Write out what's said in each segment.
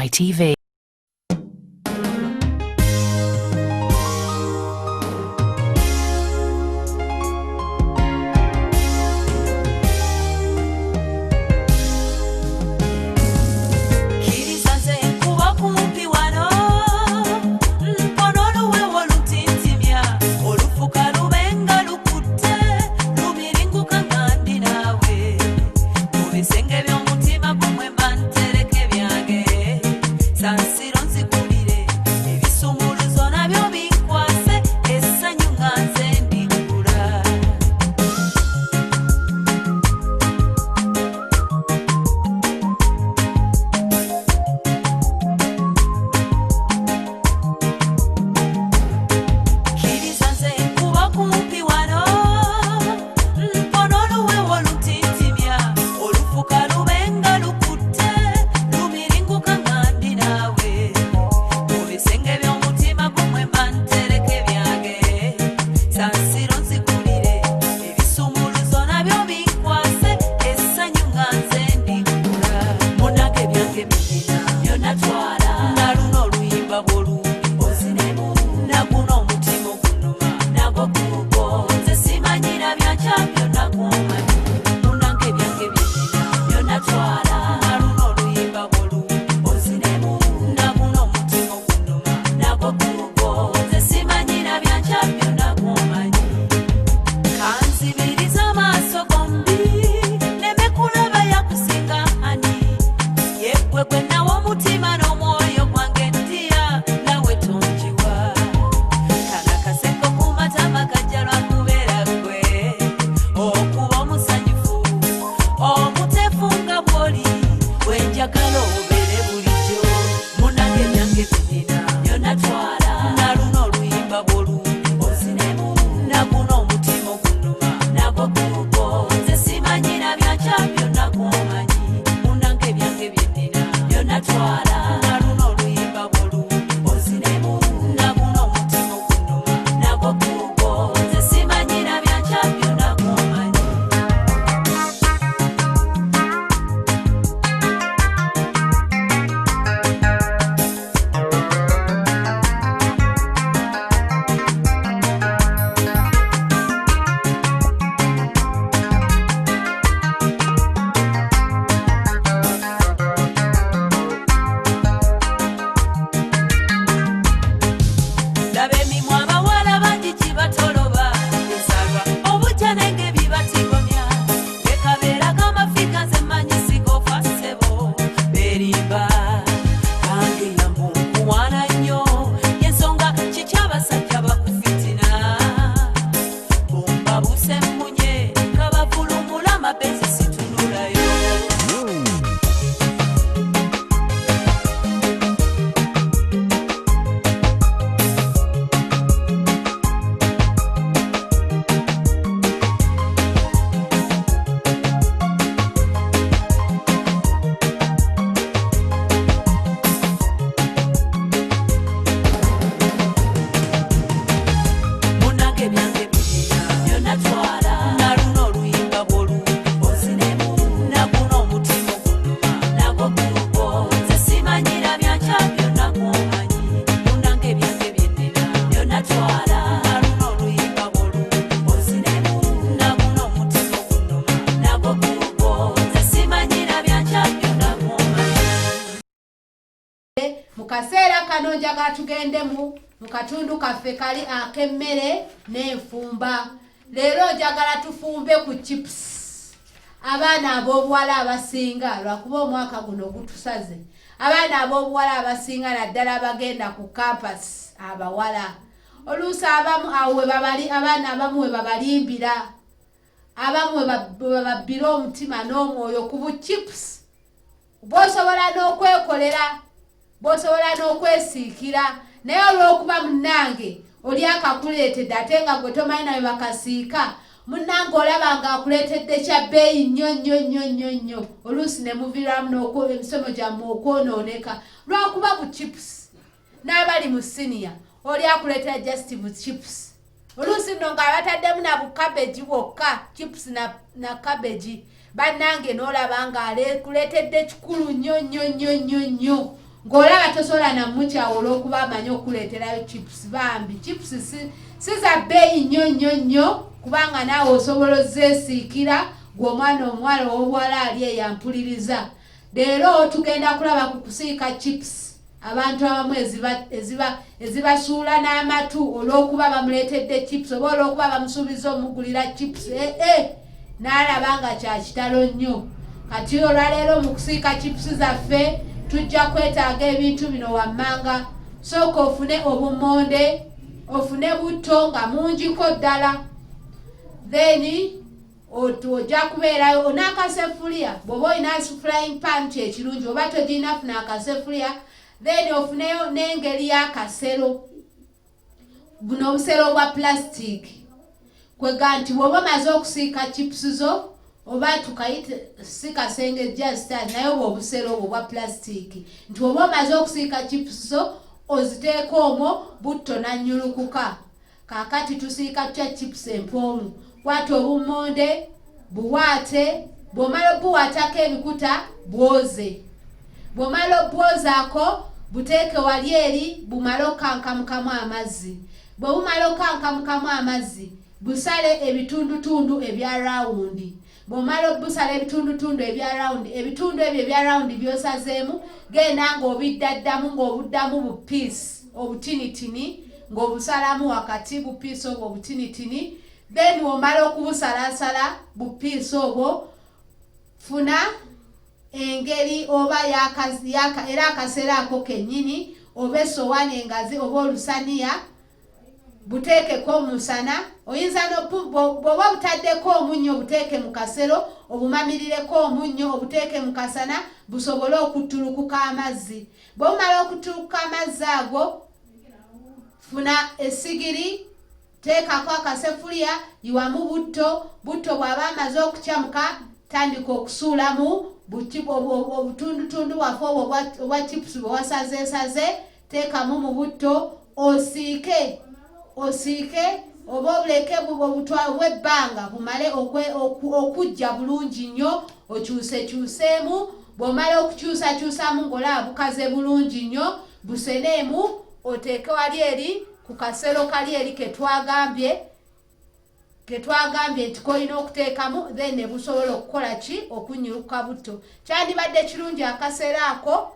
ITV. Mukaseera kano njagala tugende mu katundu kaffe kali akemmere n'enfumba. Leero njagala tufumbe ku chips. Abaana ab'obuwala abasinga lwakuba omwaka guno gutusaze. Abaana ab'obuwala abasinga naddala abagenda ku campus abawala. Oluusi abamu awe babali abaana abamu we babalimbira. Abamu we babbira omutima n'omwoyo ku bu chips. Bosobola n'okwekolera. Bosobola n'okwesiikira naye olw'okuba munnange oli akakuleetedde ate nga gwe tomanyi nawe bakasiika munnange olaba nga akuleetedde kya bbeeyi nnyo oluusi ne muviiramu emisomo gyammwe okwonooneka lw'okuba bu chips n'abali mu siniya oli akuleetera just bu chips oluusi nno nga bataddemu na bu cabbage bwokka chips na cabbage bannange n'olaba nga kuleetedde kikulu nnyo ng'olaba tosobola namukyawola okuba amanyi okuleeterayo chips. Bambi chips si za bbeeyi nnyo kubanga naawe osobola ozeesiikira gw'omwana omuwala ow'obuwala ali eyampuliriza. Leero tugenda kulaba ku kusiika chips abantu abamu ezibasuula n'amatu olw'okuba bamuleetedde chips oba olw'okuba bamusuubiza omugulira chips. N'alaba nga kya kitalo nnyo. Kati olwaleero mu kusiika chips zaffe tujja kwetaaga ebintu bino wammanga. Sooka ofune obummonde, ofune butto nga mungiko ddala. Then ojja kubeerayo onaakasefuliya. Bw'oba olina frying pan kyekirungi, oba togirina funa akasefuliya. Then ofuneyo n'engeri y'akasero. Buno obusero bwa plastic. Kwega nti bw'oba omaze okusiika chips zo, oba tukayite si kasenge just naye obusero obwo bwa plastic. Nti bw'oba omaze okusiika chips zo, oziteeka omwo butto nannyulukuka. Kaakati tusiika tutya chips empoomu. Kwata obummonde, buwaate, bw'omala obuwaatako ebikuta bwoze. Bw'omala obwozaako buteeke wali eri bumale okankamukamu amazzi. Bwe bumala okankamukamu amazzi, busale ebitundutundu ebya rawundi. Bw'omala obusala ebitundutundu ebya rawundi, ebitundu ebyo ebya rawundi by'osazeemu, genda ng'obiddaddamu ng'obuddamu bupiisi obutinitini, ng'obusalamu wakati bupiisi obwo obutinitini. Then womala okubusalasala bupiisi obwo, funa engeri oba era akasero ako kennyini, oba essowaani engazi oba olusaniya, buteekeko musana. Oyinza bw'oba butaddeko omunnyo buteeke mu kasero, obumamirireko omunnyo obuteeke mu kasana, busobole okuttulukuka amazzi. Bwe bumala okuttulukuka amazzi ago, funa essigiri, teekako akasefuliya, yiwamu butto. Butto bw'aba amaze okukyamuka, tandika okusuulamu obutundutundu waffe obwa chips bwe wasazeesaze, teekamu mu butto, osiike oba obuleke obutwalwe ebbanga bumale okujja bulungi nnyo, okyusekyuseemu. Bw'omala okukyusakyusamu ng'olaba bukaze bulungi nnyo, buseneemu, oteeke wali eri ku kasero kali eri ketwagambye nti kolina okuteekamu, then ne busobola okukola ki? Okunnyuluka butto. Kyandibadde kirungi akasero ako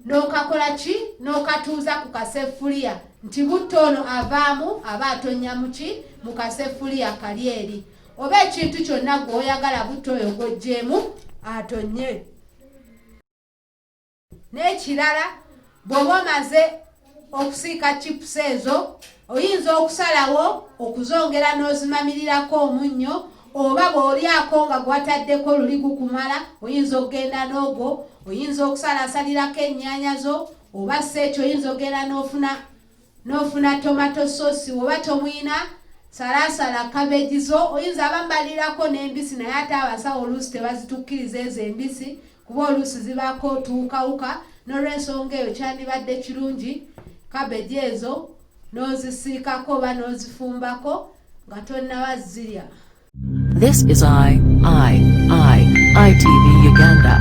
n'okakola ki? N'okatuuza ku kasefuliya, nti butto ono avaamu aba atonnya mu ki? Mu kasefuliya kali eri. Oba ekintu kyonna gw'oyagala butto oyo gojjeemu atonnye. N'ekirala, bw'oba omaze okusiika chips ezo, oyinza okusalawo okuzongera n'ozimamirirako omunnyo, oba bw'olyako nga gwataddeko luli gukumala, oyinza okugenda n'ogwo. Oyinza okusalasalirako ennyaanya zo, oba si ekyo oyinza okugenda n'ofuna tomato sauce. Oba tomuyina, salasala kabeegi zo. Oyinza abambalirako n'embisi, naye ate abasawo oluusi tebazitukkiriza ezo embisi kuba oluusi zibaako otuwukawuka. N'olw'ensonga eyo kyandibadde kirungi kabeegi ezo n'ozisiikako oba n'ozifumbako nga tonnaba zirya. This is ITV Uganda.